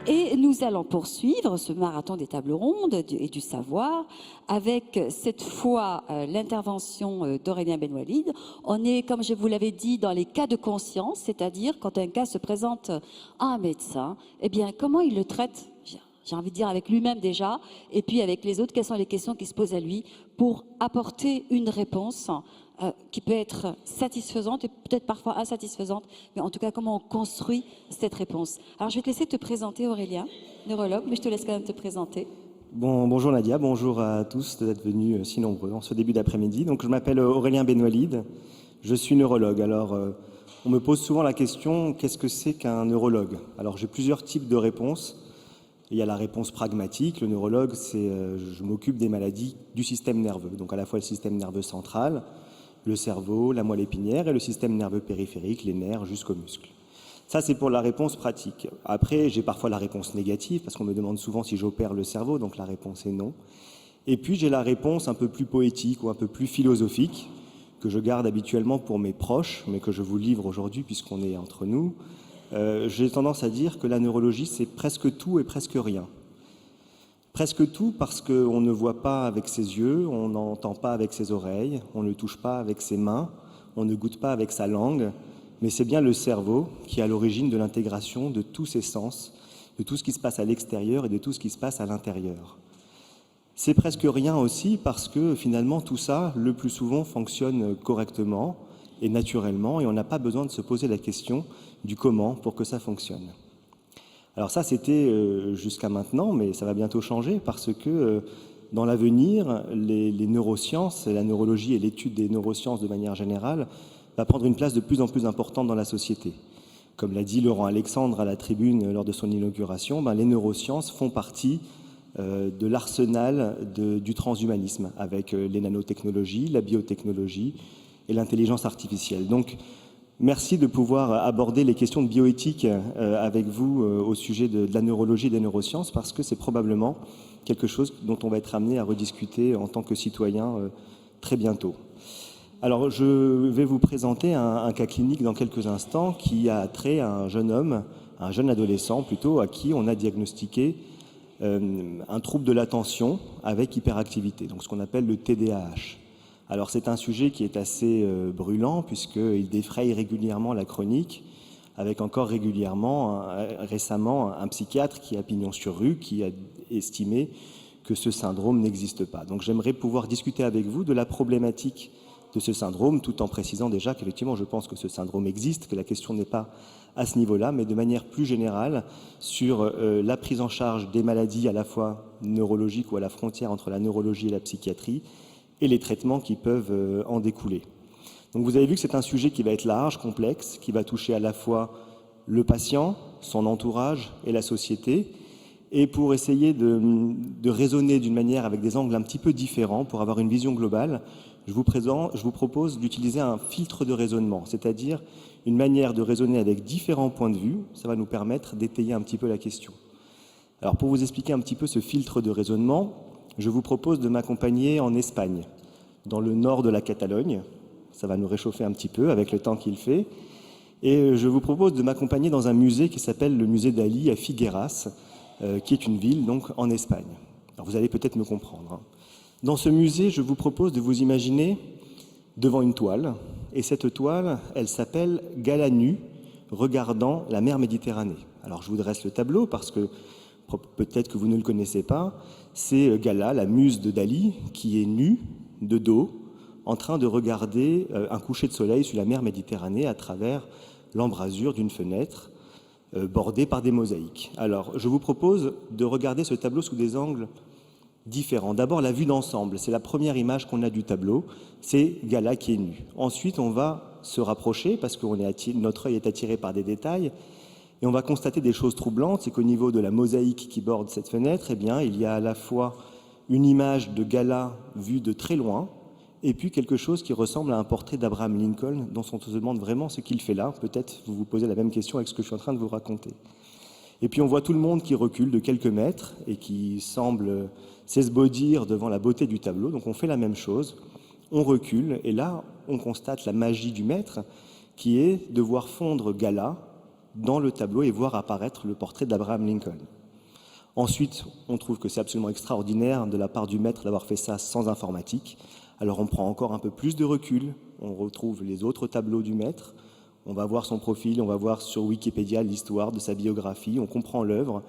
Et nous allons poursuivre ce marathon des tables rondes et du savoir avec cette fois l'intervention d'Aurélien Benwalid. On est, comme je vous l'avais dit, dans les cas de conscience, c'est-à-dire quand un cas se présente à un médecin, eh bien, comment il le traite? J'ai envie de dire avec lui-même déjà, et puis avec les autres, quelles sont les questions qui se posent à lui pour apporter une réponse qui peut être satisfaisante et peut-être parfois insatisfaisante, mais en tout cas, comment on construit cette réponse. Alors, je vais te laisser te présenter, Aurélien, neurologue, mais je te laisse quand même te présenter. Bonjour Nadia, bonjour à tous d'être venus si nombreux en ce début d'après-midi. Donc, je m'appelle Aurélien Benwalid, je suis neurologue. Alors, on me pose souvent la question, qu'est-ce que c'est qu'un neurologue? Alors, j'ai plusieurs types de réponses. Il y a la réponse pragmatique. Le neurologue, c'est je m'occupe des maladies du système nerveux. Donc à la fois le système nerveux central, le cerveau, la moelle épinière et le système nerveux périphérique, les nerfs jusqu'aux muscles. Ça, c'est pour la réponse pratique. Après, j'ai parfois la réponse négative parce qu'on me demande souvent si j'opère le cerveau, donc la réponse est non. Et puis j'ai la réponse un peu plus poétique ou un peu plus philosophique que je garde habituellement pour mes proches, mais que je vous livre aujourd'hui puisqu'on est entre nous. J'ai tendance à dire que la neurologie, c'est presque tout et presque rien. Presque tout parce qu'on ne voit pas avec ses yeux, on n'entend pas avec ses oreilles, on ne touche pas avec ses mains, on ne goûte pas avec sa langue, mais c'est bien le cerveau qui est à l'origine de l'intégration de tous ses sens, de tout ce qui se passe à l'extérieur et de tout ce qui se passe à l'intérieur. C'est presque rien aussi parce que finalement tout ça, le plus souvent, fonctionne correctement et naturellement et on n'a pas besoin de se poser la question du comment pour que ça fonctionne. Alors ça, c'était jusqu'à maintenant, mais ça va bientôt changer parce que dans l'avenir, les neurosciences, la neurologie et l'étude des neurosciences de manière générale va prendre une place de plus en plus importante dans la société. Comme l'a dit Laurent Alexandre à la tribune lors de son inauguration, les neurosciences font partie de l'arsenal du transhumanisme avec les nanotechnologies, la biotechnologie et l'intelligence artificielle. Donc, merci de pouvoir aborder les questions de bioéthique avec vous au sujet de la neurologie et des neurosciences parce que c'est probablement quelque chose dont on va être amené à rediscuter en tant que citoyen très bientôt. Alors, je vais vous présenter un cas clinique dans quelques instants qui a trait à un jeune homme, un jeune adolescent plutôt, à qui on a diagnostiqué un trouble de l'attention avec hyperactivité, donc ce qu'on appelle le TDAH. Alors c'est un sujet qui est assez brûlant puisqu'il défraye régulièrement la chronique avec encore régulièrement, récemment, un psychiatre qui a pignon sur rue, qui a estimé que ce syndrome n'existe pas. Donc j'aimerais pouvoir discuter avec vous de la problématique de ce syndrome, tout en précisant déjà qu'effectivement je pense que ce syndrome existe, que la question n'est pas à ce niveau-là, mais de manière plus générale sur la prise en charge des maladies à la fois neurologiques ou à la frontière entre la neurologie et la psychiatrie, et les traitements qui peuvent en découler. Donc vous avez vu que c'est un sujet qui va être large, complexe, qui va toucher à la fois le patient, son entourage et la société. Et pour essayer de raisonner d'une manière avec des angles un petit peu différents, pour avoir une vision globale, je vous propose d'utiliser un filtre de raisonnement, c'est-à-dire une manière de raisonner avec différents points de vue. Ça va nous permettre d'étayer un petit peu la question. Alors pour vous expliquer un petit peu ce filtre de raisonnement, je vous propose de m'accompagner en Espagne, dans le nord de la Catalogne. Ça va nous réchauffer un petit peu avec le temps qu'il fait. Et je vous propose de m'accompagner dans un musée qui s'appelle le musée Dalí à Figueras, qui est une ville donc en Espagne. Alors vous allez peut-être me comprendre. Dans ce musée, je vous propose de vous imaginer devant une toile. Et cette toile, elle s'appelle Gala nu, regardant la mer Méditerranée. Alors je vous dresse le tableau parce que peut-être que vous ne le connaissez pas. C'est Gala, la muse de Dali, qui est nue, de dos, en train de regarder un coucher de soleil sur la mer Méditerranée à travers l'embrasure d'une fenêtre bordée par des mosaïques. Alors, je vous propose de regarder ce tableau sous des angles différents. D'abord, la vue d'ensemble, c'est la première image qu'on a du tableau, c'est Gala qui est nue. Ensuite, on va se rapprocher, parce que notre œil est attiré par des détails, et on va constater des choses troublantes, c'est qu'au niveau de la mosaïque qui borde cette fenêtre, eh bien, il y a à la fois une image de Gala vue de très loin, et puis quelque chose qui ressemble à un portrait d'Abraham Lincoln, dont on se demande vraiment ce qu'il fait là. Peut-être vous vous posez la même question avec ce que je suis en train de vous raconter. Et puis on voit tout le monde qui recule de quelques mètres et qui semble s'esbaudir devant la beauté du tableau. Donc on fait la même chose, on recule, et là on constate la magie du maître, qui est de voir fondre Gala dans le tableau et voir apparaître le portrait d'Abraham Lincoln. Ensuite, on trouve que c'est absolument extraordinaire de la part du maître d'avoir fait ça sans informatique. Alors on prend encore un peu plus de recul, on retrouve les autres tableaux du maître, on va voir son profil, on va voir sur Wikipédia l'histoire de sa biographie, on comprend l'œuvre.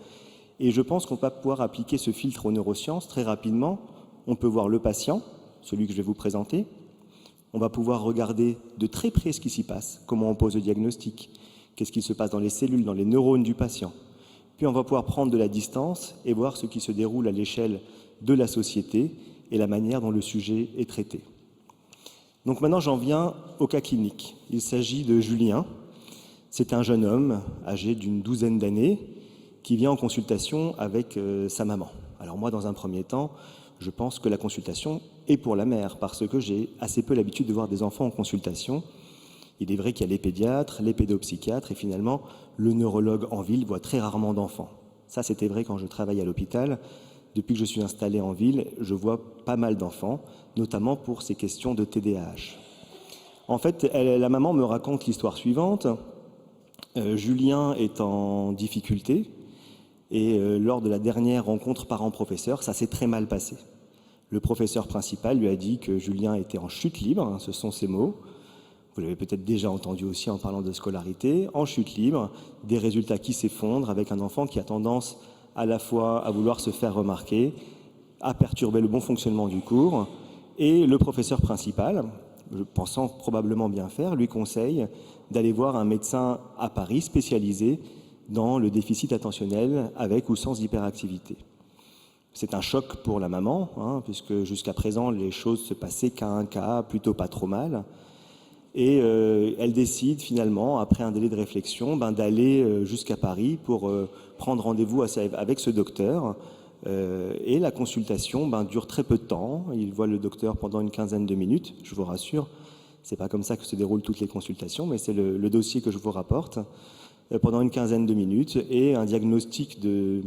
Et je pense qu'on va pouvoir appliquer ce filtre aux neurosciences très rapidement. On peut voir le patient, celui que je vais vous présenter. On va pouvoir regarder de très près ce qui s'y passe, comment on pose le diagnostic, qu'est-ce qui se passe dans les cellules, dans les neurones du patient. Puis on va pouvoir prendre de la distance et voir ce qui se déroule à l'échelle de la société et la manière dont le sujet est traité. Donc maintenant, j'en viens au cas clinique. Il s'agit de Julien. C'est un jeune homme âgé d'une 12aine d'années qui vient en consultation avec sa maman. Alors moi, dans un premier temps, je pense que la consultation est pour la mère parce que j'ai assez peu l'habitude de voir des enfants en consultation. Il est vrai qu'il y a les pédiatres, les pédopsychiatres et finalement, le neurologue en ville voit très rarement d'enfants. Ça, c'était vrai quand je travaillais à l'hôpital. Depuis que je suis installé en ville, je vois pas mal d'enfants, notamment pour ces questions de TDAH. En fait, la maman me raconte l'histoire suivante. Julien est en difficulté et lors de la dernière rencontre parents-professeurs, ça s'est très mal passé. Le professeur principal lui a dit que Julien était en chute libre, ce sont ses mots. Vous l'avez peut-être déjà entendu aussi en parlant de scolarité, en chute libre, des résultats qui s'effondrent avec un enfant qui a tendance à la fois à vouloir se faire remarquer, à perturber le bon fonctionnement du cours. Et le professeur principal, pensant probablement bien faire, lui conseille d'aller voir un médecin à Paris spécialisé dans le déficit attentionnel avec ou sans hyperactivité. C'est un choc pour la maman, puisque jusqu'à présent, les choses se passaient qu'à un cas, plutôt pas trop mal. Et elle décide finalement, après un délai de réflexion, d'aller jusqu'à Paris pour prendre rendez-vous avec ce docteur. Et la consultation dure très peu de temps. Il voit le docteur pendant une quinzaine de minutes, je vous rassure. C'est pas comme ça que se déroulent toutes les consultations, mais c'est le dossier que je vous rapporte. Pendant une quinzaine de minutes, et un diagnostic de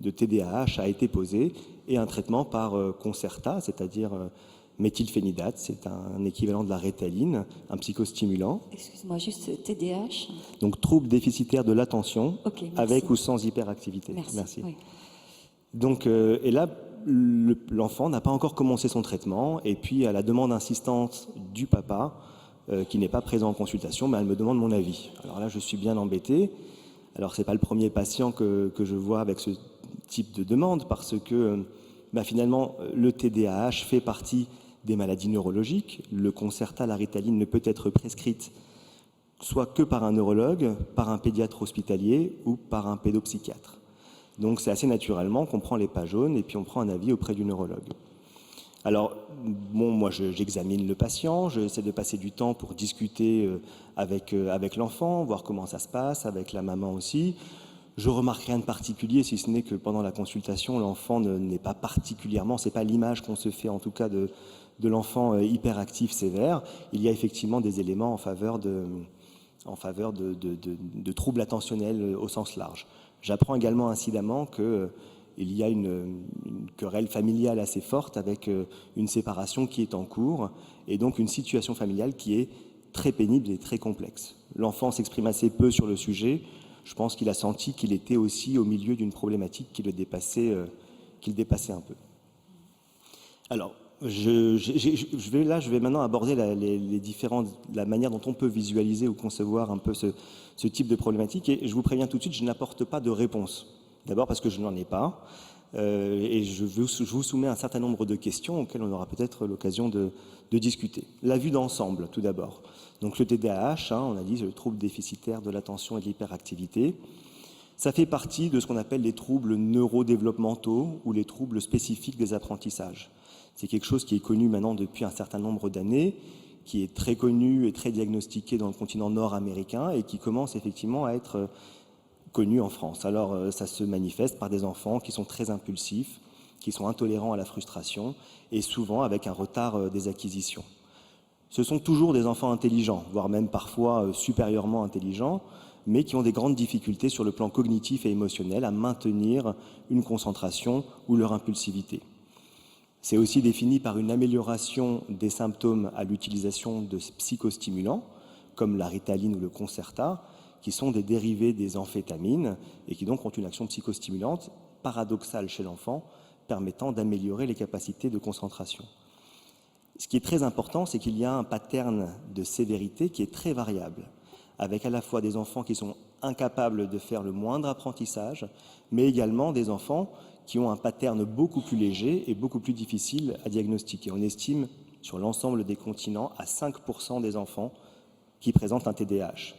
TDAH a été posé, et un traitement par Concerta, c'est-à-dire méthylphénidate, c'est un équivalent de la Ritaline, un psychostimulant. Excuse-moi, juste TDAH. Donc trouble déficitaire de l'attention, Okay, avec ou sans hyperactivité. Merci. Oui. Donc, et là, l'enfant n'a pas encore commencé son traitement, et puis à la demande insistante du papa, qui n'est pas présent en consultation, elle me demande mon avis. Alors là, je suis bien embêté. Alors, ce n'est pas le premier patient que je vois avec ce type de demande, parce que finalement, le TDAH fait partie des maladies neurologiques. Le Concerta, la Ritaline, ne peut être prescrite soit que par un neurologue, par un pédiatre hospitalier ou par un pédopsychiatre. Donc, c'est assez naturellement qu'on prend les pas jaunes et puis on prend un avis auprès du neurologue. Alors, moi, j'examine le patient, j'essaie de passer du temps pour discuter avec l'enfant, voir comment ça se passe, avec la maman aussi. Je remarque rien de particulier, si ce n'est que pendant la consultation, l'enfant n'est pas particulièrement, c'est pas l'image qu'on se fait en tout cas de l'enfant hyperactif sévère. Il y a effectivement des éléments en faveur de troubles attentionnels au sens large. J'apprends également incidemment qu'il y a une querelle familiale assez forte avec une séparation qui est en cours et donc une situation familiale qui est très pénible et très complexe. L'enfant s'exprime assez peu sur le sujet. Je pense qu'il a senti qu'il était aussi au milieu d'une problématique qui le dépassait un peu. Alors, je vais maintenant aborder la manière dont on peut visualiser ou concevoir un peu ce type de problématique. Et je vous préviens tout de suite, je n'apporte pas de réponse. D'abord parce que je n'en ai pas. Et je vous soumets un certain nombre de questions auxquelles on aura peut-être l'occasion de discuter. La vue d'ensemble, tout d'abord. Donc le TDAH, on a dit, c'est le trouble déficitaire de l'attention et de l'hyperactivité. Ça fait partie de ce qu'on appelle les troubles neurodéveloppementaux ou les troubles spécifiques des apprentissages. C'est quelque chose qui est connu maintenant depuis un certain nombre d'années, qui est très connu et très diagnostiqué dans le continent nord-américain et qui commence effectivement à être connu en France. Alors ça se manifeste par des enfants qui sont très impulsifs, qui sont intolérants à la frustration et souvent avec un retard des acquisitions. Ce sont toujours des enfants intelligents, voire même parfois supérieurement intelligents, mais qui ont des grandes difficultés sur le plan cognitif et émotionnel à maintenir une concentration ou leur impulsivité. C'est aussi défini par une amélioration des symptômes à l'utilisation de psychostimulants, comme la Ritaline ou le Concerta, qui sont des dérivés des amphétamines et qui donc ont une action psychostimulante paradoxale chez l'enfant, permettant d'améliorer les capacités de concentration. Ce qui est très important, c'est qu'il y a un pattern de sévérité qui est très variable, avec à la fois des enfants qui sont incapables de faire le moindre apprentissage, mais également des enfants qui ont un pattern beaucoup plus léger et beaucoup plus difficile à diagnostiquer. On estime sur l'ensemble des continents à 5% des enfants qui présentent un TDAH.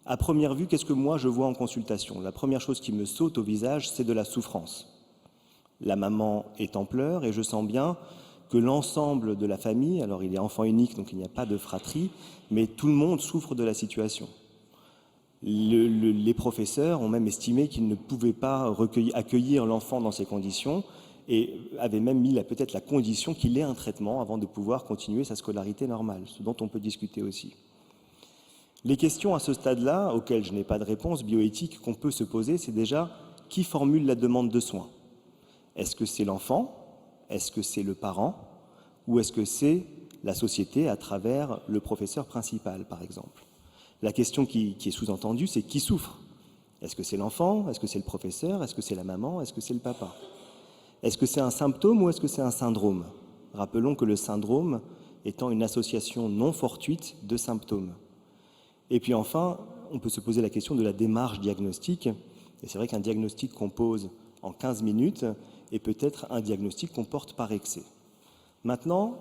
À première vue, qu'est-ce que moi je vois en consultation? La première chose qui me saute au visage, c'est de la souffrance. La maman est en pleurs et je sens bien que l'ensemble de la famille, alors il est enfant unique donc il n'y a pas de fratrie, mais tout le monde souffre de la situation. Les professeurs ont même estimé qu'ils ne pouvaient pas accueillir l'enfant dans ces conditions et avaient même mis peut-être la condition qu'il ait un traitement avant de pouvoir continuer sa scolarité normale, ce dont on peut discuter aussi. Les questions à ce stade-là, auxquelles je n'ai pas de réponse bioéthique qu'on peut se poser, c'est déjà qui formule la demande de soins? Est-ce que c'est l'enfant? Est-ce que c'est le parent? Ou est-ce que c'est la société à travers le professeur principal, par exemple? La question qui est sous-entendue, c'est qui souffre? Est-ce que c'est l'enfant? Est-ce que c'est le professeur? Est-ce que c'est la maman? Est-ce que c'est le papa? Est-ce que c'est un symptôme ou est-ce que c'est un syndrome? Rappelons que le syndrome étant une association non fortuite de symptômes. Et puis enfin, on peut se poser la question de la démarche diagnostique. Et c'est vrai qu'un diagnostic qu'on pose en 15 minutes est peut-être un diagnostic qu'on porte par excès. Maintenant,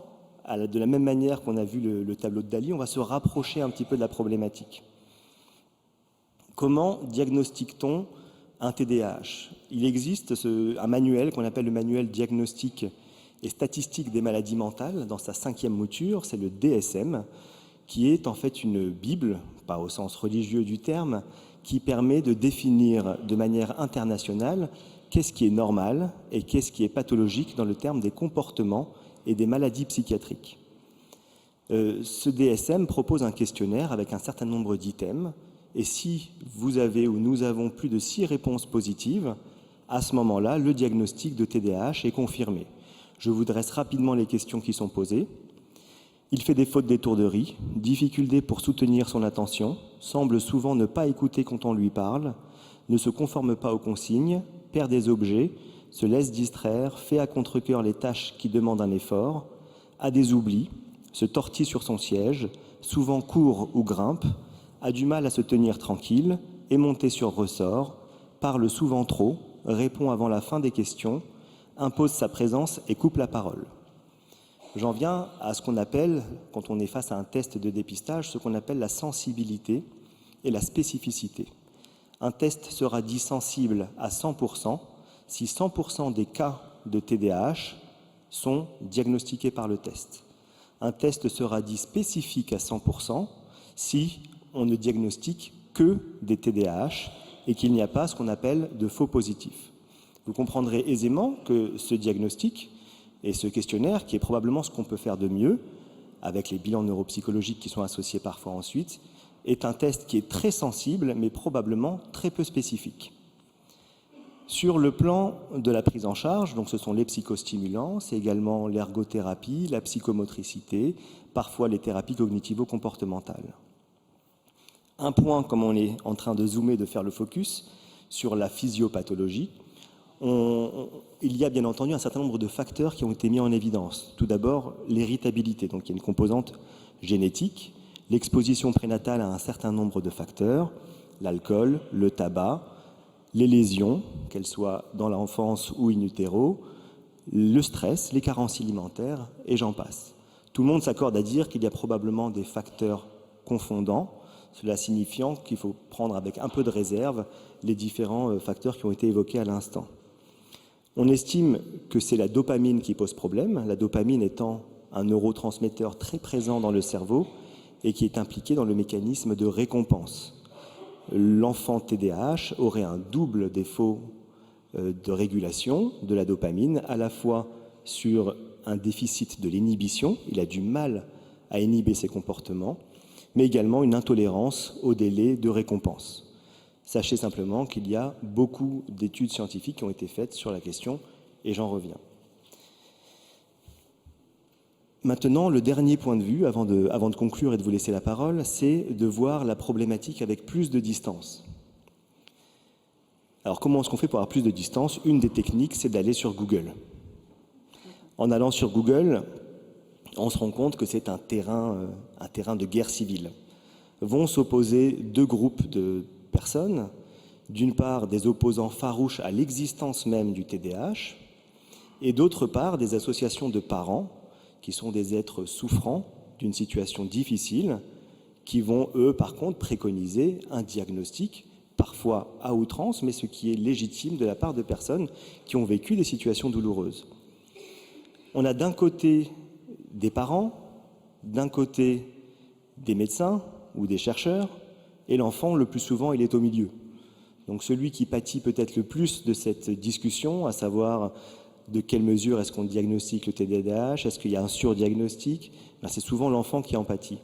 de la même manière qu'on a vu le tableau de Dali, on va se rapprocher un petit peu de la problématique. Comment diagnostique-t-on un TDAH? Il existe un manuel qu'on appelle le manuel diagnostique et statistique des maladies mentales, dans sa 5e mouture, c'est le DSM, qui est en fait une Bible, pas au sens religieux du terme, qui permet de définir de manière internationale qu'est-ce qui est normal et qu'est-ce qui est pathologique dans le terme des comportements et des maladies psychiatriques. Ce DSM propose un questionnaire avec un certain nombre d'items, et si vous avez ou nous avons plus de 6 réponses positives, à ce moment-là, le diagnostic de TDAH est confirmé. Je vous dresse rapidement les questions qui sont posées. Il fait des fautes d'étourderie, difficulté pour soutenir son attention, semble souvent ne pas écouter quand on lui parle, ne se conforme pas aux consignes, perd des objets, se laisse distraire, fait à contre-cœur les tâches qui demandent un effort, a des oublis, se tortille sur son siège, souvent court ou grimpe, a du mal à se tenir tranquille, est monté sur ressort, parle souvent trop, répond avant la fin des questions, impose sa présence et coupe la parole. J'en viens à ce qu'on appelle, quand on est face à un test de dépistage, ce qu'on appelle la sensibilité et la spécificité. Un test sera dit sensible à 100% si 100% des cas de TDAH sont diagnostiqués par le test. Un test sera dit spécifique à 100% si on ne diagnostique que des TDAH et qu'il n'y a pas ce qu'on appelle de faux positifs. Vous comprendrez aisément que ce diagnostic et ce questionnaire, qui est probablement ce qu'on peut faire de mieux, avec les bilans neuropsychologiques qui sont associés parfois ensuite, est un test qui est très sensible, mais probablement très peu spécifique. Sur le plan de la prise en charge, donc ce sont les psychostimulants, c'est également l'ergothérapie, la psychomotricité, parfois les thérapies cognitivo-comportementales. Un point, comme on est en train de zoomer, de faire le focus, sur la physiopathologie, il y a bien entendu un certain nombre de facteurs qui ont été mis en évidence. Tout d'abord, l'héritabilité, donc il y a une composante génétique, l'exposition prénatale à un certain nombre de facteurs, l'alcool, le tabac, les lésions, qu'elles soient dans l'enfance ou in utero, le stress, les carences alimentaires, et j'en passe. Tout le monde s'accorde à dire qu'il y a probablement des facteurs confondants, cela signifiant qu'il faut prendre avec un peu de réserve les différents facteurs qui ont été évoqués à l'instant. On estime que c'est la dopamine qui pose problème, la dopamine étant un neurotransmetteur très présent dans le cerveau et qui est impliqué dans le mécanisme de récompense. L'enfant TDAH aurait un double défaut de régulation de la dopamine, à la fois sur un déficit de l'inhibition, il a du mal à inhiber ses comportements, mais également une intolérance au délai de récompense. Sachez simplement qu'il y a beaucoup d'études scientifiques qui ont été faites sur la question, et j'en reviens. Maintenant, le dernier point de vue, avant de conclure et de vous laisser la parole, c'est de voir la problématique avec plus de distance. Alors, comment est-ce qu'on fait pour avoir plus de distance? Une des techniques, c'est d'aller sur Google. En allant sur Google, on se rend compte que c'est un terrain de guerre civile. Vont s'opposer deux groupes de personnes, d'une part des opposants farouches à l'existence même du TDAH, et d'autre part des associations de parents, qui sont des êtres souffrants d'une situation difficile, qui vont, eux, par contre, préconiser un diagnostic, parfois à outrance, mais ce qui est légitime de la part de personnes qui ont vécu des situations douloureuses. On a d'un côté des parents, d'un côté des médecins ou des chercheurs, et l'enfant, le plus souvent, il est au milieu. Donc celui qui pâtit peut-être le plus de cette discussion, à savoir de quelle mesure est-ce qu'on diagnostique le TDAH, est-ce qu'il y a un surdiagnostic, c'est souvent l'enfant qui en pâtit.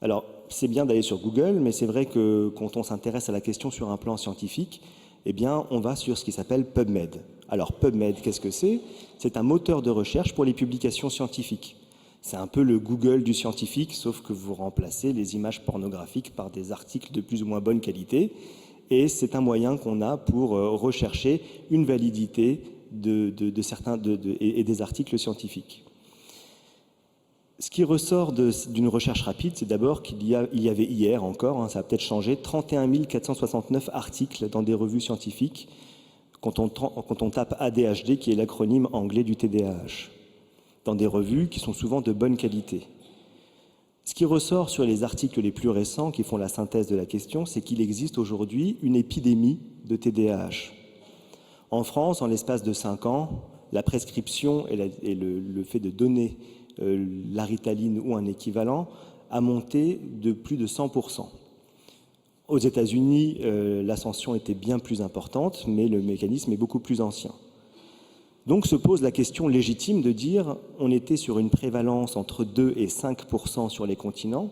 Alors, c'est bien d'aller sur Google, mais c'est vrai que quand on s'intéresse à la question sur un plan scientifique, eh bien, on va sur ce qui s'appelle PubMed. Alors, PubMed, qu'est-ce que c'est? C'est un moteur de recherche pour les publications scientifiques. C'est un peu le Google du scientifique, sauf que vous remplacez les images pornographiques par des articles de plus ou moins bonne qualité. Et c'est un moyen qu'on a pour rechercher une validité de certains et des articles scientifiques. Ce qui ressort d'une recherche rapide, c'est d'abord qu'il y avait hier encore, ça a peut-être changé, 31 469 articles dans des revues scientifiques quand on tape ADHD, qui est l'acronyme anglais du TDAH, dans des revues qui sont souvent de bonne qualité. Ce qui ressort sur les articles les plus récents qui font la synthèse de la question, c'est qu'il existe aujourd'hui une épidémie de TDAH. En France, en l'espace de 5 ans, la prescription et le fait de donner la Ritaline ou un équivalent a monté de plus de 100%. Aux États-Unis, l'ascension était bien plus importante, mais le mécanisme est beaucoup plus ancien. Donc se pose la question légitime de dire on était sur une prévalence entre 2 et 5% sur les continents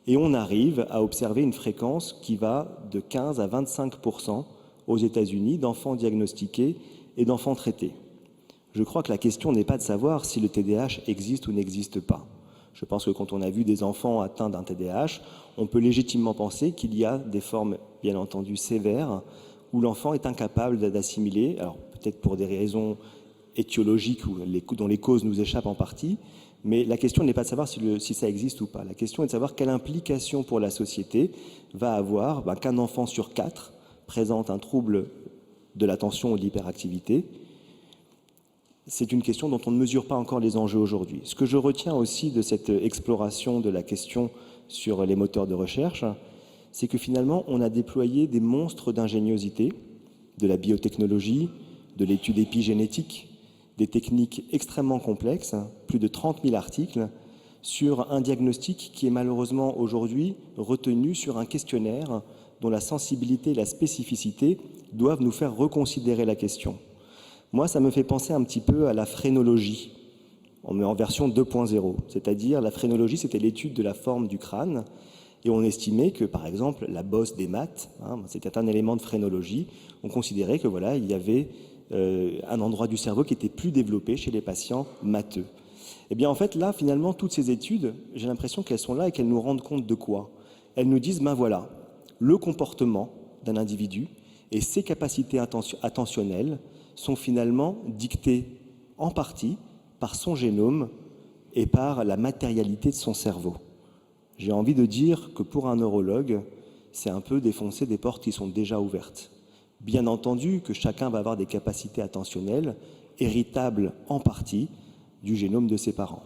et on arrive à observer une fréquence qui va de 15 à 25% aux États-Unis d'enfants diagnostiqués et d'enfants traités. Je crois que la question n'est pas de savoir si le TDAH existe ou n'existe pas. Je pense que quand on a vu des enfants atteints d'un TDAH, on peut légitimement penser qu'il y a des formes, bien entendu, sévères, où l'enfant est incapable d'assimiler, alors peut-être pour des raisons étiologiques dont les causes nous échappent en partie, mais la question n'est pas de savoir si ça existe ou pas. La question est de savoir quelle implication pour la société va avoir qu'un enfant sur 4 présente un trouble de l'attention ou de l'hyperactivité. C'est une question dont on ne mesure pas encore les enjeux aujourd'hui. Ce que je retiens aussi de cette exploration de la question sur les moteurs de recherche, c'est que finalement, on a déployé des monstres d'ingéniosité, de la biotechnologie, de l'étude épigénétique, des techniques extrêmement complexes, plus de 30 000 articles, sur un diagnostic qui est malheureusement aujourd'hui retenu sur un questionnaire dont la sensibilité et la spécificité doivent nous faire reconsidérer la question. Moi, ça me fait penser un petit peu à la phrénologie, en version 2.0, c'est-à-dire la phrénologie, c'était l'étude de la forme du crâne, et on estimait que, par exemple, la bosse des maths, c'était un élément de phrénologie. On considérait que voilà, il y avait un endroit du cerveau qui était plus développé chez les patients matheux. Eh bien, en fait, là, finalement, toutes ces études, j'ai l'impression qu'elles sont là et qu'elles nous rendent compte de quoi? Elles nous disent, voilà, le comportement d'un individu et ses capacités attentionnelles sont finalement dictées en partie par son génome et par la matérialité de son cerveau. J'ai envie de dire que pour un neurologue, c'est un peu défoncer des portes qui sont déjà ouvertes. Bien entendu que chacun va avoir des capacités attentionnelles héritables en partie du génome de ses parents.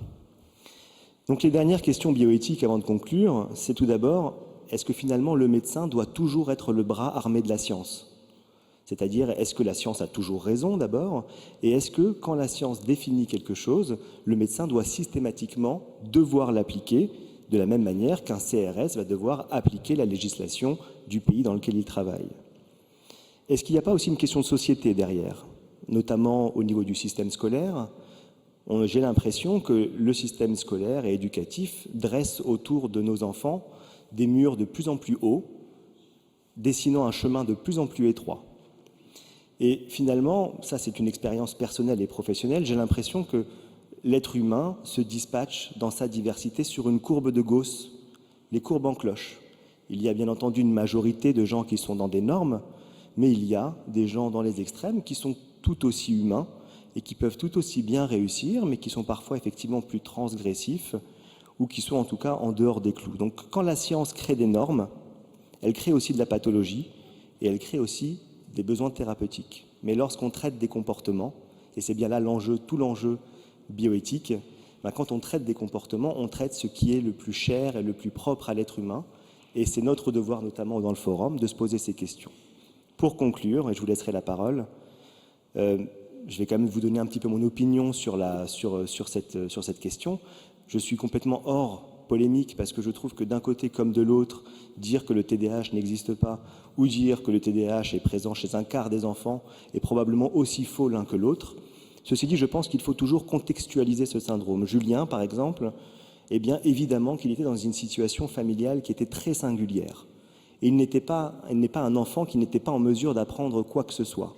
Donc les dernières questions bioéthiques avant de conclure, c'est tout d'abord, est-ce que finalement le médecin doit toujours être le bras armé de la science ? C'est-à-dire, est-ce que la science a toujours raison d'abord? Et est-ce que, quand la science définit quelque chose, le médecin doit systématiquement devoir l'appliquer de la même manière qu'un CRS va devoir appliquer la législation du pays dans lequel il travaille? Est-ce qu'il n'y a pas aussi une question de société derrière, notamment au niveau du système scolaire? J'ai l'impression que le système scolaire et éducatif dresse autour de nos enfants des murs de plus en plus hauts, dessinant un chemin de plus en plus étroit. Et finalement, ça c'est une expérience personnelle et professionnelle, j'ai l'impression que l'être humain se dispatche dans sa diversité sur une courbe de Gauss, les courbes en cloche. Il y a bien entendu une majorité de gens qui sont dans des normes, mais il y a des gens dans les extrêmes qui sont tout aussi humains et qui peuvent tout aussi bien réussir, mais qui sont parfois effectivement plus transgressifs ou qui sont en tout cas en dehors des clous. Donc quand la science crée des normes, elle crée aussi de la pathologie et elle crée aussi des besoins thérapeutiques. Mais lorsqu'on traite des comportements, et c'est bien là tout l'enjeu bioéthique, quand on traite des comportements, on traite ce qui est le plus cher et le plus propre à l'être humain. Et c'est notre devoir, notamment dans le forum, de se poser ces questions. Pour conclure, et je vous laisserai la parole, je vais quand même vous donner un petit peu mon opinion sur cette question. Je suis complètement hors polémique parce que je trouve que d'un côté comme de l'autre, dire que le TDAH n'existe pas ou dire que le TDAH est présent chez un quart des enfants est probablement aussi faux l'un que l'autre. Ceci dit, je pense qu'il faut toujours contextualiser ce syndrome. Julien, par exemple, eh bien, évidemment qu'il était dans une situation familiale qui était très singulière. Et il n'est pas un enfant qui n'était pas en mesure d'apprendre quoi que ce soit.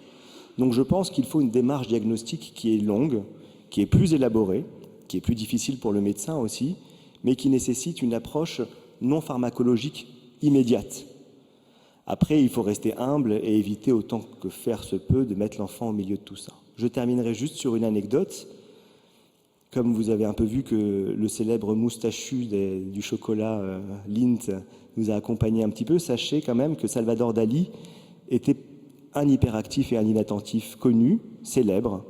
Donc je pense qu'il faut une démarche diagnostique qui est longue, qui est plus élaborée, qui est plus difficile pour le médecin aussi, mais qui nécessite une approche non pharmacologique immédiate. Après, il faut rester humble et éviter autant que faire se peut de mettre l'enfant au milieu de tout ça. Je terminerai juste sur une anecdote. Comme vous avez un peu vu que le célèbre moustachu du chocolat Lindt nous a accompagnés un petit peu, sachez quand même que Salvador Dali était un hyperactif et un inattentif connu, célèbre.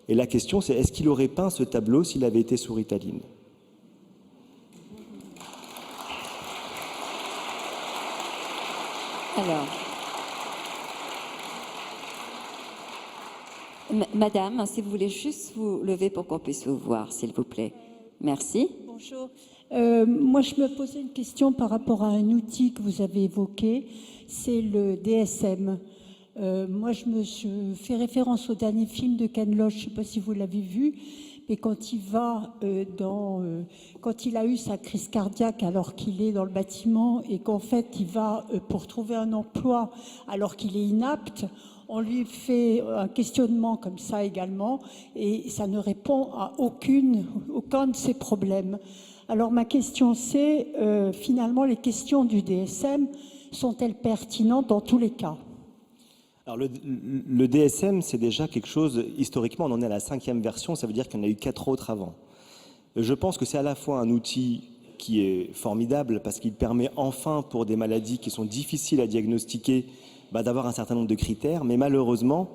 Et la question, c'est est-ce qu'il aurait peint ce tableau s'il avait été sous Ritaline ? Alors, Madame, si vous voulez juste vous lever pour qu'on puisse vous voir, s'il vous plaît. Merci. Bonjour. Moi, je me posais une question par rapport à un outil que vous avez évoqué, c'est le DSM. Moi, je fais référence au dernier film de Ken Loach, je ne sais pas si vous l'avez vu, mais quand il va quand il a eu sa crise cardiaque alors qu'il est dans le bâtiment et qu'en fait il va pour trouver un emploi alors qu'il est inapte, on lui fait un questionnement comme ça également et ça ne répond à aucun de ses problèmes. Alors ma question c'est, finalement les questions du DSM sont-elles pertinentes dans tous les cas ? Alors le DSM, c'est déjà quelque chose, historiquement, on en est à la 5e version, ça veut dire qu'il y en a eu 4 autres avant. Je pense que c'est à la fois un outil qui est formidable parce qu'il permet enfin, pour des maladies qui sont difficiles à diagnostiquer, d'avoir un certain nombre de critères, mais malheureusement,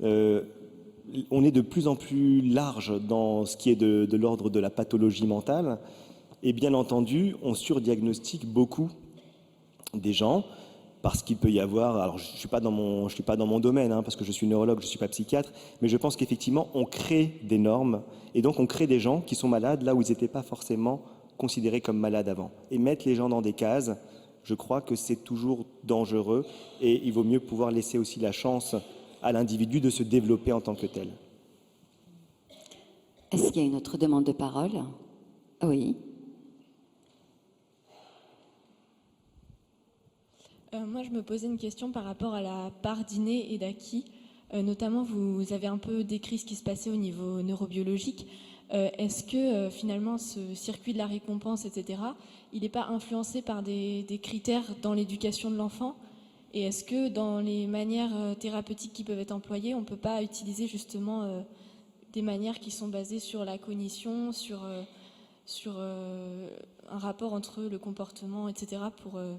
on est de plus en plus large dans ce qui est de l'ordre de la pathologie mentale, et bien entendu, on surdiagnostique beaucoup des gens, parce qu'il peut y avoir, alors je suis pas dans mon domaine, parce que je suis neurologue, je suis pas psychiatre, mais je pense qu'effectivement on crée des normes et donc on crée des gens qui sont malades là où ils n'étaient pas forcément considérés comme malades avant. Et mettre les gens dans des cases, je crois que c'est toujours dangereux et il vaut mieux pouvoir laisser aussi la chance à l'individu de se développer en tant que tel. Est-ce qu'il y a une autre demande de parole ? Oui. Moi, je me posais une question par rapport à la part d'inné et d'acquis. Notamment, vous avez un peu décrit ce qui se passait au niveau neurobiologique. Est-ce que finalement, ce circuit de la récompense, etc., il n'est pas influencé par des critères dans l'éducation de l'enfant ? Et est-ce que dans les manières thérapeutiques qui peuvent être employées, on ne peut pas utiliser justement des manières qui sont basées sur la cognition, sur un rapport entre le comportement, etc.,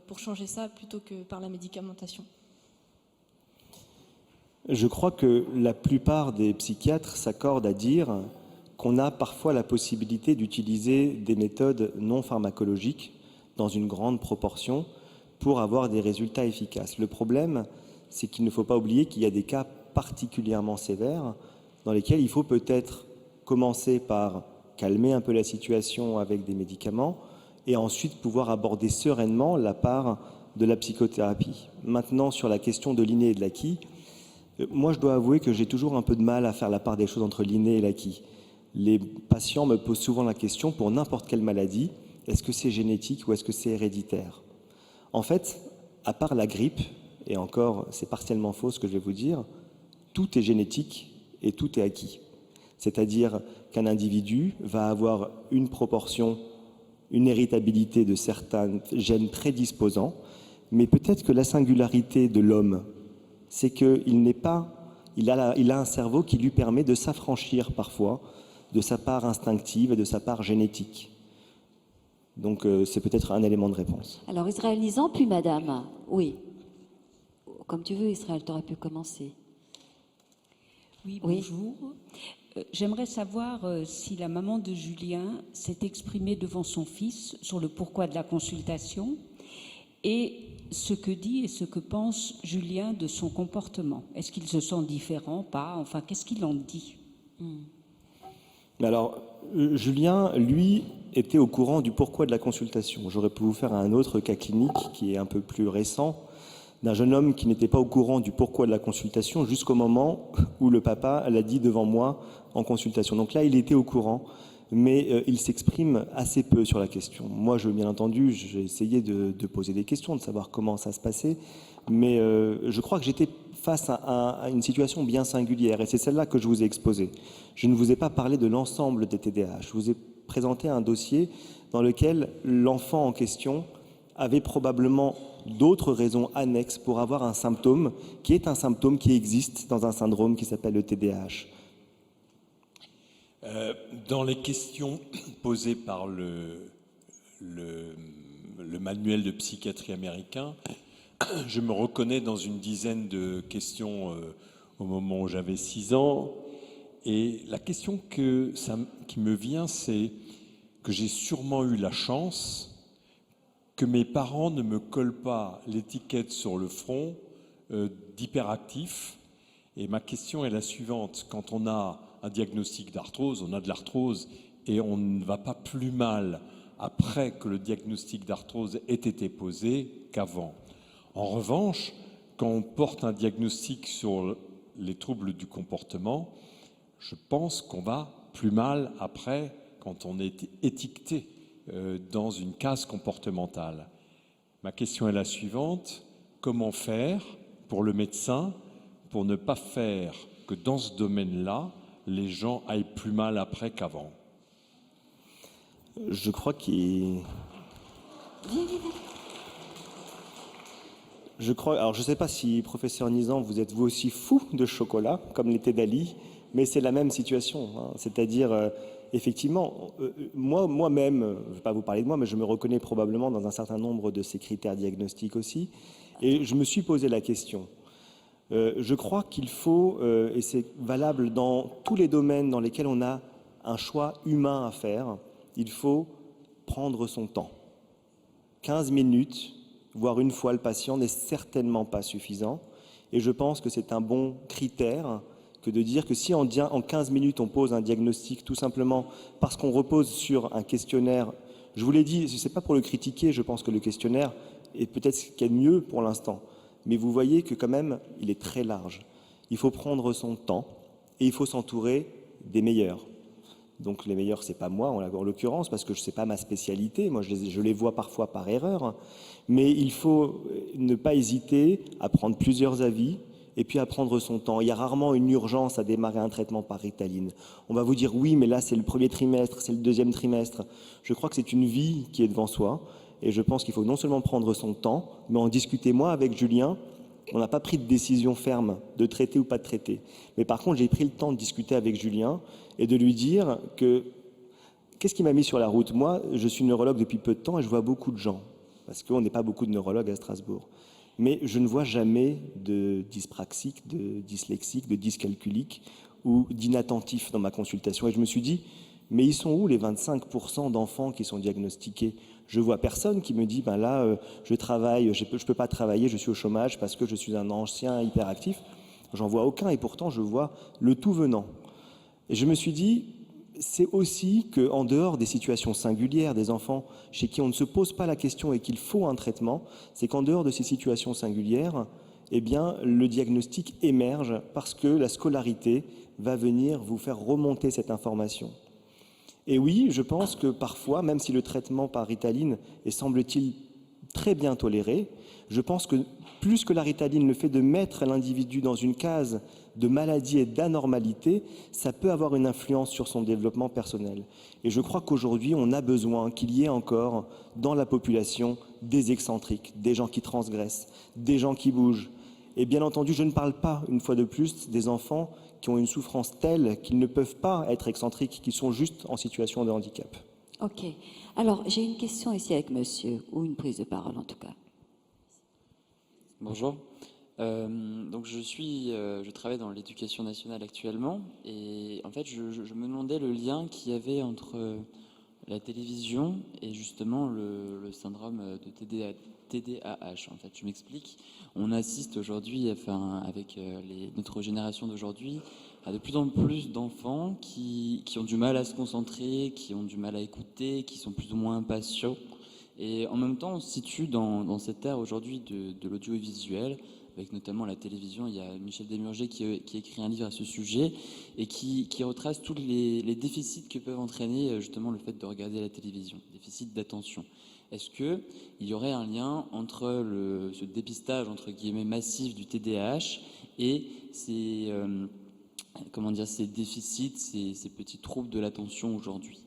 pour changer ça plutôt que par la médicamentation ? Je crois que la plupart des psychiatres s'accordent à dire qu'on a parfois la possibilité d'utiliser des méthodes non pharmacologiques dans une grande proportion pour avoir des résultats efficaces. Le problème, c'est qu'il ne faut pas oublier qu'il y a des cas particulièrement sévères dans lesquels il faut peut-être commencer par calmer un peu la situation avec des médicaments et ensuite pouvoir aborder sereinement la part de la psychothérapie. Maintenant, sur la question de l'inné et de l'acquis, moi je dois avouer que j'ai toujours un peu de mal à faire la part des choses entre l'inné et l'acquis. Les patients me posent souvent la question pour n'importe quelle maladie, est-ce que c'est génétique ou est-ce que c'est héréditaire ? En fait, à part la grippe, et encore c'est partiellement faux ce que je vais vous dire, tout est génétique et tout est acquis. C'est-à-dire qu'un individu va avoir une proportion, une héritabilité de certains gènes prédisposants, mais peut-être que la singularité de l'homme, c'est qu'il n'est pas, il a un cerveau qui lui permet de s'affranchir parfois de sa part instinctive et de sa part génétique. Donc c'est peut-être un élément de réponse. Alors Israël Nizan, puis Madame. Oui. Comme tu veux, Israël, tu aurais pu commencer. Oui, Oui. bonjour. J'aimerais savoir si la maman de Julien s'est exprimée devant son fils sur le pourquoi de la consultation et ce que dit et ce que pense Julien de son comportement. Est-ce qu'il se sent différent, pas? Enfin, qu'est-ce qu'il en dit? Alors, Julien, lui, était au courant du pourquoi de la consultation. J'aurais pu vous faire un autre cas clinique qui est un peu plus récent, d'un jeune homme qui n'était pas au courant du pourquoi de la consultation jusqu'au moment où le papa l'a dit devant moi en consultation. Donc là, il était au courant, mais il s'exprime assez peu sur la question. Moi, bien entendu, j'ai essayé de poser des questions, de savoir comment ça se passait, mais je crois que j'étais face à une situation bien singulière, et c'est celle-là que je vous ai exposée. Je ne vous ai pas parlé de l'ensemble des TDAH. Je vous ai présenté un dossier dans lequel l'enfant en question avait probablement d'autres raisons annexes pour avoir un symptôme qui est un symptôme qui existe dans un syndrome qui s'appelle le TDAH. Dans les questions posées par le manuel de psychiatrie américain, je me reconnais dans une dizaine de questions au moment où j'avais 6 ans. Et la question qui me vient, c'est que j'ai sûrement eu la chance que mes parents ne me collent pas l'étiquette sur le front d'hyperactif. Et ma question est la suivante. Quand on a un diagnostic d'arthrose, on a de l'arthrose et on ne va pas plus mal après que le diagnostic d'arthrose ait été posé qu'avant. En revanche, quand on porte un diagnostic sur les troubles du comportement, je pense qu'on va plus mal après quand on est étiqueté dans une case comportementale. Ma question est la suivante. Comment faire pour le médecin pour ne pas faire que dans ce domaine-là, les gens aillent plus mal après qu'avant? Je crois qu'il... Alors je ne sais pas si, professeur Nizan, vous êtes vous aussi fou de chocolat, comme l'était Dali, mais c'est la même situation. C'est-à-dire, effectivement, moi-même, je ne vais pas vous parler de moi, mais je me reconnais probablement dans un certain nombre de ces critères diagnostiques aussi. Et je me suis posé la question. Je crois qu'il faut, et c'est valable dans tous les domaines dans lesquels on a un choix humain à faire, il faut prendre son temps. 15 minutes, voir une fois le patient n'est certainement pas suffisant. Et je pense que c'est un bon critère que de dire que si en 15 minutes on pose un diagnostic tout simplement parce qu'on repose sur un questionnaire, je vous l'ai dit, ce n'est pas pour le critiquer, je pense que le questionnaire est peut-être ce qu'il y a de mieux pour l'instant. Mais vous voyez que quand même, il est très large. Il faut prendre son temps et il faut s'entourer des meilleurs. Donc les meilleurs, c'est pas moi en l'occurrence, parce que ce n'est pas ma spécialité. Moi, je les vois parfois par erreur. Mais il faut ne pas hésiter à prendre plusieurs avis et puis à prendre son temps. Il y a rarement une urgence à démarrer un traitement par Ritaline. On va vous dire oui, mais là, c'est le premier trimestre, c'est le deuxième trimestre. Je crois que c'est une vie qui est devant soi. Et je pense qu'il faut non seulement prendre son temps, mais en discuter. Moi, avec Julien, on n'a pas pris de décision ferme de traiter ou pas de traiter. Mais par contre, j'ai pris le temps de discuter avec Julien et de lui dire que qu'est-ce qui m'a mis sur la route? Moi, je suis neurologue depuis peu de temps et je vois beaucoup de gens, parce qu'on n'est pas beaucoup de neurologues à Strasbourg. Mais je ne vois jamais de dyspraxique, de dyslexique, de dyscalculique ou d'inattentif dans ma consultation. Et je me suis dit, mais ils sont où les 25% d'enfants qui sont diagnostiqués? Je vois personne qui me dit, ben là, je travaille, je peux pas travailler, je suis au chômage parce que je suis un ancien hyperactif. J'en vois aucun et pourtant je vois le tout venant. Et je me suis dit, c'est aussi qu'en dehors des situations singulières des enfants chez qui on ne se pose pas la question et qu'il faut un traitement, c'est qu'en dehors de ces situations singulières, eh bien, le diagnostic émerge parce que la scolarité va venir vous faire remonter cette information. Et oui, je pense que parfois, même si le traitement par Ritaline est, semble-t-il, très bien toléré, je pense que plus que la Ritaline, le fait de mettre l'individu dans une case de maladie et d'anormalité, ça peut avoir une influence sur son développement personnel. Et je crois qu'aujourd'hui, on a besoin qu'il y ait encore dans la population des excentriques, des gens qui transgressent, des gens qui bougent. Et bien entendu, je ne parle pas, une fois de plus, des enfants qui ont une souffrance telle qu'ils ne peuvent pas être excentriques, qui sont juste en situation de handicap. Ok. Alors, j'ai une question ici avec monsieur, ou une prise de parole en tout cas. Bonjour. Donc je travaille dans l'éducation nationale actuellement et en fait je me demandais le lien qu'il y avait entre la télévision et justement le syndrome de TDAH. En fait, je m'explique. On assiste aujourd'hui, enfin avec notre génération d'aujourd'hui, à de plus en plus d'enfants qui ont du mal à se concentrer, qui ont du mal à écouter, qui sont plus ou moins impatients. Et en même temps, on se situe dans cette ère aujourd'hui de l'audiovisuel, avec notamment la télévision. Il y a Michel Desmurger qui écrit un livre à ce sujet et qui retrace tous les déficits que peuvent entraîner justement le fait de regarder la télévision, déficit d'attention. Est-ce qu'il y aurait un lien entre ce dépistage entre guillemets massif du TDAH et ces déficits, ces petits troubles de l'attention aujourd'hui?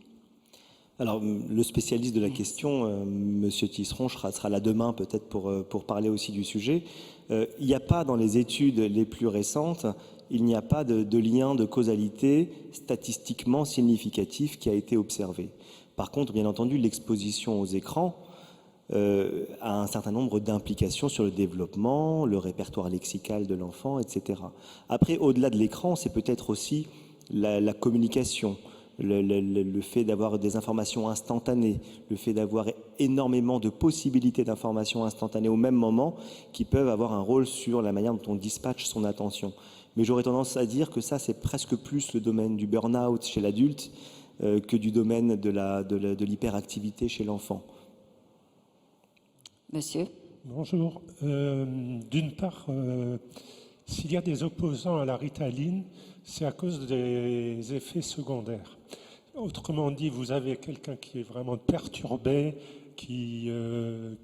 Alors, le spécialiste de la question, Monsieur Tisseron, sera là demain peut-être pour parler aussi du sujet. Il n'y a pas dans les études les plus récentes, il n'y a pas de lien de causalité statistiquement significatif qui a été observé. Par contre, bien entendu, l'exposition aux écrans a un certain nombre d'implications sur le développement, le répertoire lexical de l'enfant, etc. Après, au-delà de l'écran, c'est peut-être aussi la communication. Le fait d'avoir des informations instantanées, le fait d'avoir énormément de possibilités d'informations instantanées au même moment qui peuvent avoir un rôle sur la manière dont on dispatche son attention. Mais j'aurais tendance à dire que ça, c'est presque plus le domaine du burn-out chez l'adulte que du domaine de l'hyperactivité chez l'enfant. Monsieur? Bonjour. D'une part, s'il y a des opposants à la Ritaline, c'est à cause des effets secondaires. Autrement dit, vous avez quelqu'un qui est vraiment perturbé, qui est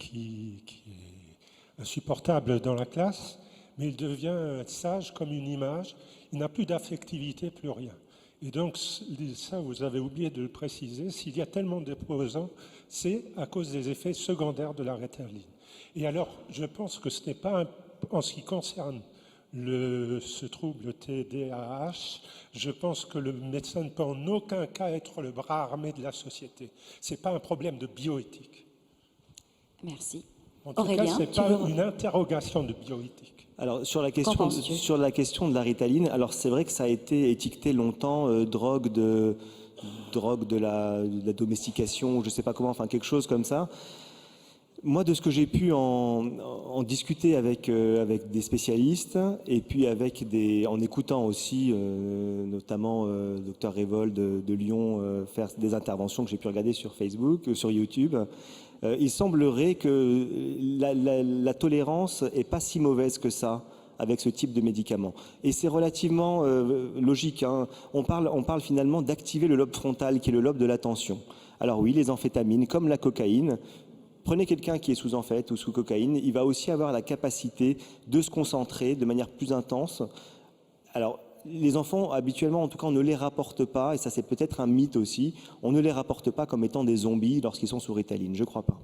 insupportable dans la classe, mais il devient sage comme une image, il n'a plus d'affectivité, plus rien. Et donc, ça, vous avez oublié de le préciser, s'il y a tellement d'opposants, c'est à cause des effets secondaires de la Ritaline. Et alors, je pense que ce n'est pas, en ce qui concerne ce trouble TDAH, je pense que le médecin ne peut en aucun cas être le bras armé de la société. Ce n'est pas un problème de bioéthique. Merci. En tout Aurélien, cas, ce n'est pas une interrogation de bioéthique. Alors, sur la question de la Ritaline, alors c'est vrai que ça a été étiqueté longtemps drogue de la domestication, ou je ne sais pas comment, enfin quelque chose comme ça. Moi, de ce que j'ai pu en discuter avec des spécialistes et puis en écoutant aussi notamment Dr Révold de Lyon faire des interventions que j'ai pu regarder sur Facebook, sur YouTube, il semblerait que la tolérance est pas si mauvaise que ça avec ce type de médicament. Et c'est relativement logique, hein. On parle finalement d'activer le lobe frontal, qui est le lobe de l'attention. Alors oui, les amphétamines, comme la cocaïne, prenez quelqu'un qui est sous amphète ou sous cocaïne, il va aussi avoir la capacité de se concentrer de manière plus intense. Alors, les enfants, habituellement, en tout cas, on ne les rapporte pas, et ça c'est peut-être un mythe aussi, on ne les rapporte pas comme étant des zombies lorsqu'ils sont sous Ritaline, je ne crois pas.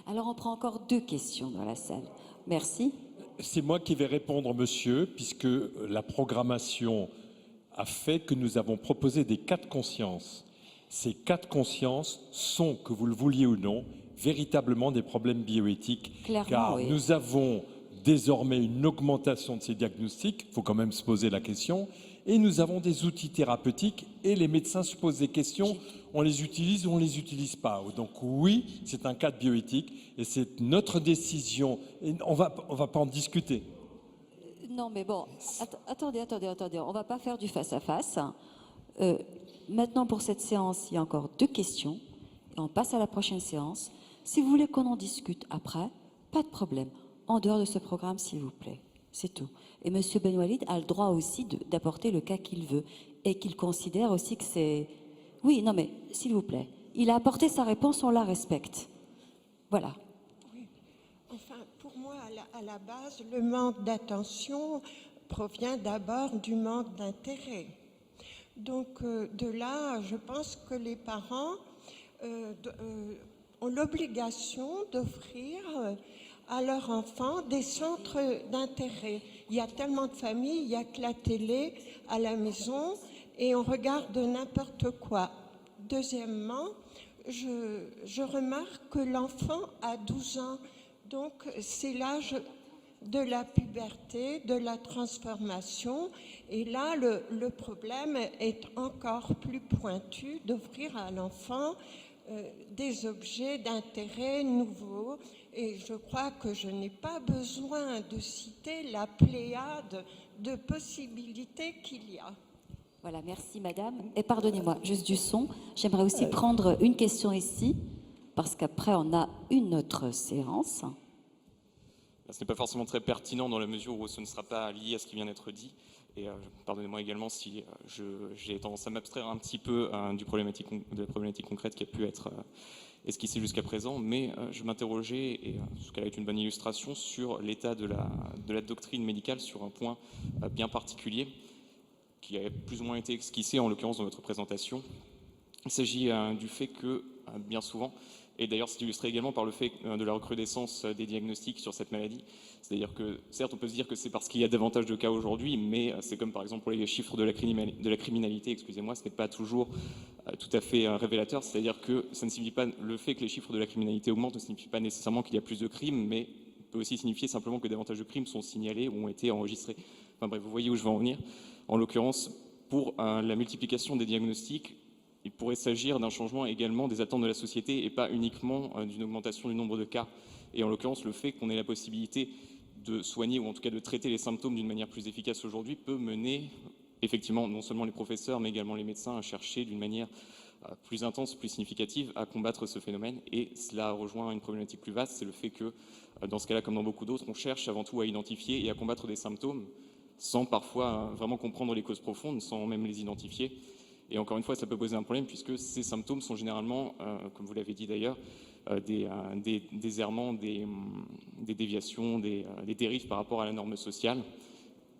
Alors, on prend encore 2 questions dans la salle. Merci. C'est moi qui vais répondre, monsieur, puisque la programmation a fait que nous avons proposé des cas de conscience. Ces cas de conscience sont, que vous le vouliez ou non, véritablement des problèmes bioéthiques, Clairement, car oui. nous avons désormais une augmentation de ces diagnostics, il faut quand même se poser la question, et nous avons des outils thérapeutiques, et les médecins se posent des questions, on les utilise ou on ne les utilise pas. Donc oui, c'est un cas de bioéthique, et c'est notre décision, et on va pas en discuter. Non, mais bon, attendez, on ne va pas faire du face-à-face. Maintenant, pour cette séance, il y a encore 2 questions, et on passe à la prochaine séance. Si vous voulez qu'on en discute après, pas de problème. En dehors de ce programme, s'il vous plaît. C'est tout. Et M. Benwalid a le droit aussi d'apporter le cas qu'il veut et qu'il considère aussi que c'est... Oui, non mais, s'il vous plaît. Il a apporté sa réponse, on la respecte. Voilà. Oui. Enfin, pour moi, à la base, le manque d'attention, provient d'abord du manque d'intérêt. Donc de là, je pense que les parents ont l'obligation d'offrir à leurs enfants des centres d'intérêt. Il y a tellement de familles, il n'y a que la télé à la maison et on regarde n'importe quoi. Deuxièmement, je remarque que l'enfant a 12 ans, donc c'est l'âge de la puberté, de la transformation. Et là, le problème est encore plus pointu d'offrir à l'enfant des objets d'intérêt nouveaux. Et je crois que je n'ai pas besoin de citer la pléiade de possibilités qu'il y a. Voilà, merci madame. Et pardonnez-moi, juste du son. J'aimerais aussi prendre une question ici, parce qu'après on a une autre séance. Ce n'est pas forcément très pertinent dans la mesure où ce ne sera pas lié à ce qui vient d'être dit. Et pardonnez-moi également si j'ai tendance à m'abstraire un petit peu de la problématique concrète qui a pu être esquissée jusqu'à présent, mais je m'interrogeais, et ce qu'elle est une bonne illustration, sur l'état de la doctrine médicale sur un point bien particulier qui a plus ou moins été esquissé en l'occurrence dans votre présentation. Il s'agit du fait que bien souvent, et d'ailleurs c'est illustré également par le fait de la recrudescence des diagnostics sur cette maladie, c'est-à-dire que certes on peut se dire que c'est parce qu'il y a davantage de cas aujourd'hui, mais c'est comme par exemple pour les chiffres de la criminalité, excusez-moi, ce n'est pas toujours tout à fait révélateur, c'est-à-dire que ça ne signifie pas, le fait que les chiffres de la criminalité augmentent ne signifie pas nécessairement qu'il y a plus de crimes, mais peut aussi signifier simplement que davantage de crimes sont signalés ou ont été enregistrés. Enfin bref, vous voyez où je veux en venir. En l'occurrence, pour la multiplication des diagnostics, il pourrait s'agir d'un changement également des attentes de la société et pas uniquement d'une augmentation du nombre de cas. Et en l'occurrence, le fait qu'on ait la possibilité de soigner ou en tout cas de traiter les symptômes d'une manière plus efficace aujourd'hui peut mener effectivement non seulement les professeurs mais également les médecins à chercher d'une manière plus intense, plus significative à combattre ce phénomène. Et cela rejoint une problématique plus vaste, c'est le fait que dans ce cas-là, comme dans beaucoup d'autres, on cherche avant tout à identifier et à combattre des symptômes sans parfois vraiment comprendre les causes profondes, sans même les identifier. Et encore une fois, ça peut poser un problème puisque ces symptômes sont généralement, comme vous l'avez dit d'ailleurs, des errements, des déviations, des dérives par rapport à la norme sociale.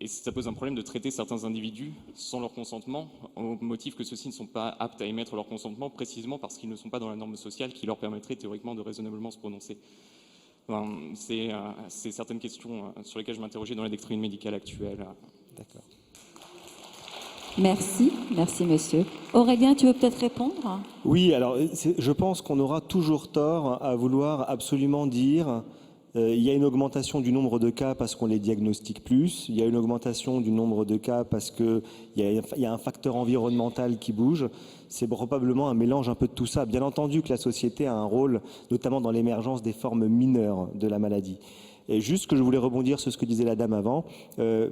Et ça pose un problème de traiter certains individus sans leur consentement, au motif que ceux-ci ne sont pas aptes à émettre leur consentement, précisément parce qu'ils ne sont pas dans la norme sociale qui leur permettrait théoriquement de raisonnablement se prononcer. Enfin, c'est certaines questions sur lesquelles je m'interrogeais dans la doctrine médicale actuelle. D'accord. Merci, merci monsieur. Aurélien, tu veux peut-être répondre? Oui, alors je pense qu'on aura toujours tort à vouloir absolument dire il y a une augmentation du nombre de cas parce qu'on les diagnostique plus, il y a une augmentation du nombre de cas parce qu'il y a un facteur environnemental qui bouge. C'est probablement un mélange un peu de tout ça. Bien entendu que la société a un rôle, notamment dans l'émergence des formes mineures de la maladie. Et juste que je voulais rebondir sur ce que disait la dame avant,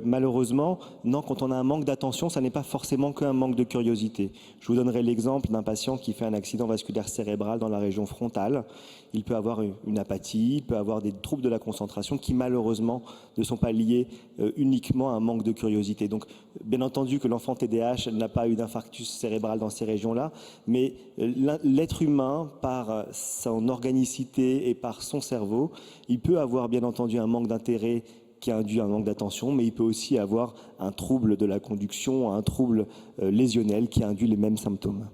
malheureusement, non, quand on a un manque d'attention, ça n'est pas forcément qu'un manque de curiosité. Je vous donnerai l'exemple d'un patient qui fait un accident vasculaire cérébral dans la région frontale. Il peut avoir une apathie, il peut avoir des troubles de la concentration qui malheureusement ne sont pas liés uniquement à un manque de curiosité. Donc bien entendu que l'enfant TDAH n'a pas eu d'infarctus cérébral dans ces régions-là, mais l'être humain, par son organicité et par son cerveau, il peut avoir bien entendu un manque d'intérêt qui induit un manque d'attention, mais il peut aussi avoir un trouble de la conduction, un trouble lésionnel qui induit les mêmes symptômes.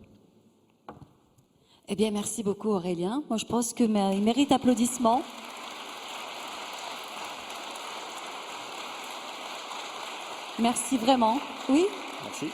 Eh bien, merci beaucoup Aurélien. Moi, je pense qu'il mérite applaudissements. Merci vraiment. Oui ? Merci.